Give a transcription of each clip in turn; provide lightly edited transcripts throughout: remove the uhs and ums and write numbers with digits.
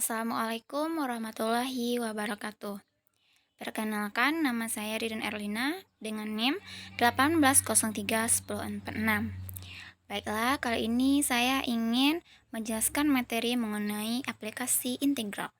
Assalamualaikum warahmatullahi wabarakatuh. Perkenalkan, nama saya Ririn Erlina dengan NIM 18031046. Baiklah, kali ini saya ingin menjelaskan materi mengenai aplikasi integral.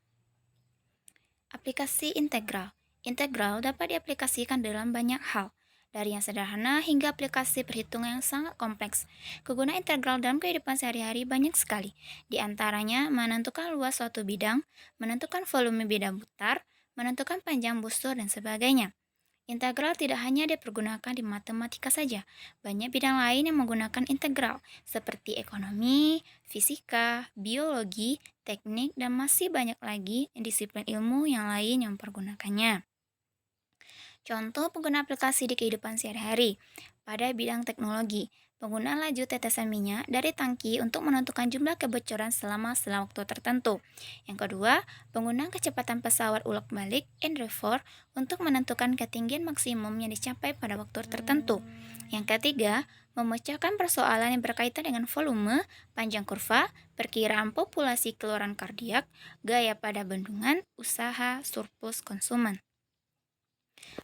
Aplikasi integral. Integral dapat diaplikasikan dalam banyak hal, dari yang sederhana hingga aplikasi perhitungan yang sangat kompleks. Kegunaan integral dalam kehidupan sehari-hari banyak sekali. Di antaranya menentukan luas suatu bidang, menentukan volume bidang putar, menentukan panjang busur, dan sebagainya. Integral tidak hanya dipergunakan di matematika saja, banyak bidang lain yang menggunakan integral, seperti ekonomi, fisika, biologi, teknik, dan masih banyak lagi disiplin ilmu yang lain yang mempergunakannya. Contoh pengguna aplikasi di kehidupan sehari-hari. Pada bidang teknologi, penggunaan laju tetesan minyak dari tangki untuk menentukan jumlah kebocoran selama waktu tertentu. Yang kedua, penggunaan kecepatan pesawat ulak-balik (Endeavour) untuk menentukan ketinggian maksimum yang dicapai pada waktu tertentu. Yang ketiga, memecahkan persoalan yang berkaitan dengan volume, panjang kurva, perkiraan populasi keluaran kardiak, gaya pada bendungan, usaha, surplus konsumen.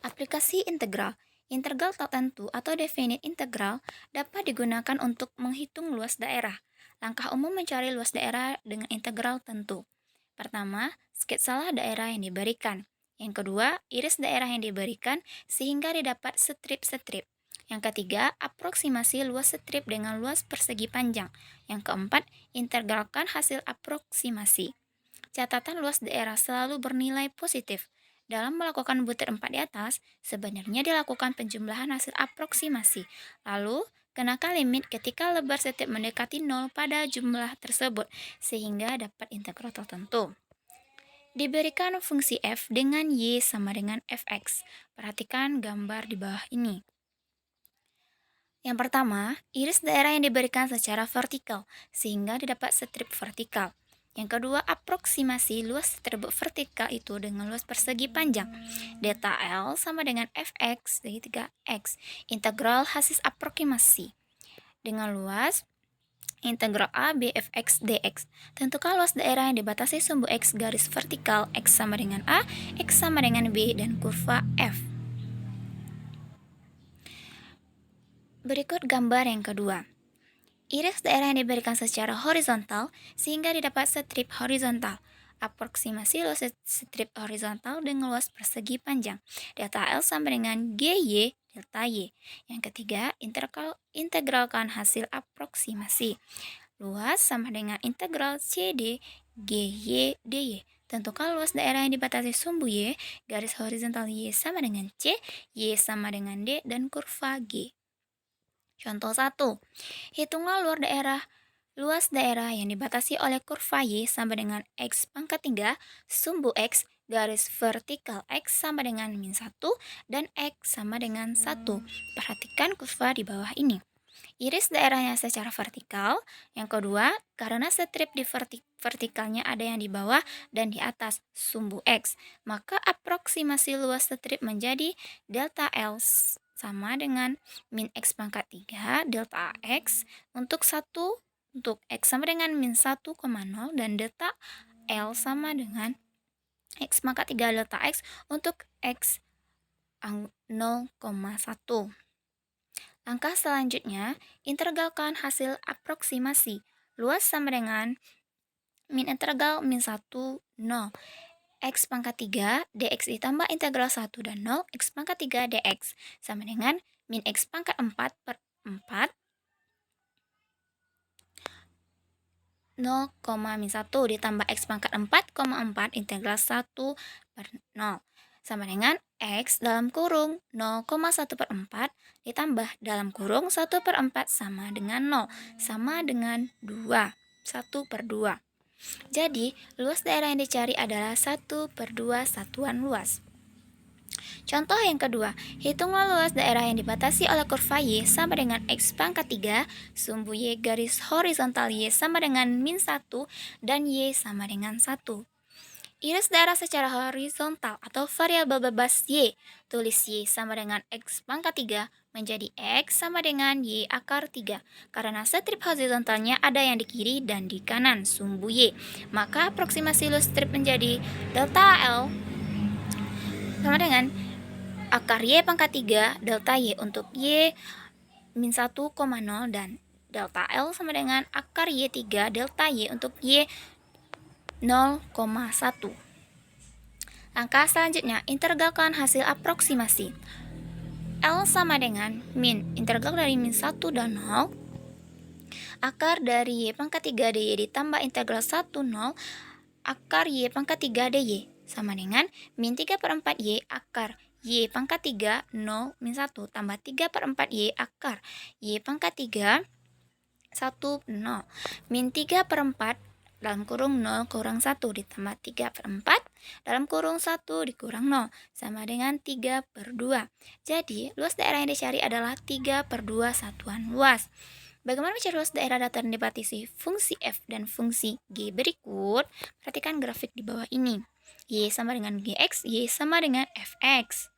Aplikasi integral. Integral tertentu atau definite integral dapat digunakan untuk menghitung luas daerah. Langkah umum mencari luas daerah dengan integral tentu. Pertama, sketsalah daerah yang diberikan. Yang kedua, iris daerah yang diberikan sehingga didapat strip-strip. Yang ketiga, aproksimasi luas strip dengan luas persegi panjang. Yang keempat, integralkan hasil aproksimasi. Catatan luas daerah selalu bernilai positif. Dalam melakukan butir 4 di atas, sebenarnya dilakukan penjumlahan hasil aproksimasi. Lalu, kenakan limit ketika lebar setiap mendekati 0 pada jumlah tersebut, sehingga dapat integral tertentu. Diberikan fungsi f dengan y sama dengan fx. Perhatikan gambar di bawah ini. Yang pertama, iris daerah yang diberikan secara vertikal, sehingga didapat strip vertikal. Yang kedua, aproksimasi luas strip vertikal itu dengan luas persegi panjang. Delta L sama dengan fx dari 3x. Integral hasil aproksimasi. Dengan luas integral A B fx dx. Tentukan luas daerah yang dibatasi sumbu x garis vertikal x sama dengan A, x sama dengan B, dan kurva f. Berikut gambar yang kedua. Iris daerah yang diberikan secara horizontal sehingga didapat strip horizontal. Aproksimasi luas strip horizontal dengan luas persegi panjang. Delta L sama dengan GY delta Y. Yang ketiga, integralkan hasil aproksimasi. Luas sama dengan integral CD GY DY. Tentukan luas daerah yang dibatasi sumbu Y, garis horizontal Y sama dengan C, Y sama dengan D, dan kurva G. Contoh 1. Hitunglah luas daerah yang dibatasi oleh kurva Y sama dengan X pangkat 3, sumbu X, garis vertikal X sama dengan min 1, dan X sama dengan 1. Perhatikan kurva di bawah ini. Iris daerahnya secara vertikal. Yang kedua, karena strip di vertikalnya ada yang di bawah dan di atas sumbu X, maka aproksimasi luas strip menjadi delta L sama dengan min X pangkat 3 delta X untuk X sama dengan min 1,0 dan delta L sama dengan X pangkat 3 delta X untuk X 0,1. Langkah selanjutnya, integralkan hasil aproksimasi. Luas sama dengan min integral min 1, 0. X pangkat 3 dx ditambah integral 1 dan 0 X pangkat 3 dx sama dengan min X pangkat 4 per 4 0, min 1 ditambah X pangkat 4,4 integral 1 per 0 sama dengan X dalam kurung 0,1 per 4 ditambah dalam kurung 1 per 4 sama dengan 0 sama dengan 2, 1 per 2. Jadi, luas daerah yang dicari adalah 1 per 2 satuan luas. Contoh yang kedua, hitunglah luas daerah yang dibatasi oleh kurva Y sama dengan X pangkat 3, sumbu Y garis horizontal Y sama dengan min 1, dan Y sama dengan 1. Iris daerah secara horizontal atau variabel bebas Y. Tulis Y sama dengan X pangkat 3 menjadi X sama dengan Y akar 3. Karena strip horizontalnya ada yang di kiri dan di kanan sumbu Y. Maka aproksimasi loose strip menjadi delta L sama dengan akar Y pangkat 3 delta Y untuk Y min 1,0 dan delta L sama dengan akar Y3 delta Y untuk Y 0,1. Langkah selanjutnya, integralkan hasil aproksimasi. L sama dengan min, integral dari min 1 dan 0, akar dari Y pangkat 3 dy ditambah integral 1, 0, akar Y pangkat 3 dy, sama dengan min 3 per 4 Y akar Y pangkat 3, 0, min 1, tambah 3 per 4 Y akar Y pangkat 3, 1, 0, min 3 per 4 dalam kurung 0 kurang 1 ditambah 3 per 4 dalam kurung 1 dikurang 0 sama dengan 3 per 2. Jadi, luas daerah yang dicari adalah 3 per 2 satuan luas. Bagaimana mencari luas daerah datar yang dibatasi fungsi f dan fungsi g berikut? Perhatikan grafik di bawah ini. Y sama dengan gx, y sama dengan fx.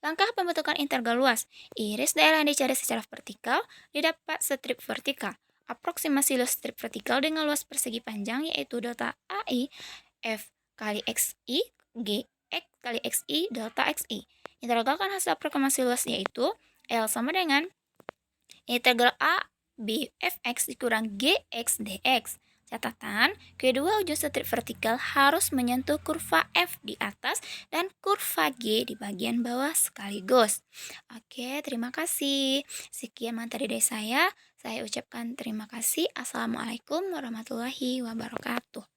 Langkah pembentukan integral luas. Iris daerah yang dicari secara vertikal didapat strip vertikal. Aproksimasi luas strip vertikal dengan luas persegi panjang yaitu delta AI F kali XI G X kali XI delta XI. Integralkan hasil aproksimasi luas yaitu L sama dengan integral A B Fx dikurang Gx dx. Catatan, kedua ujung strip vertikal harus menyentuh kurva F di atas dan kurva G di bagian bawah sekaligus. Oke, terima kasih. Sekian materi dari saya. Saya ucapkan terima kasih. Assalamualaikum warahmatullahi wabarakatuh.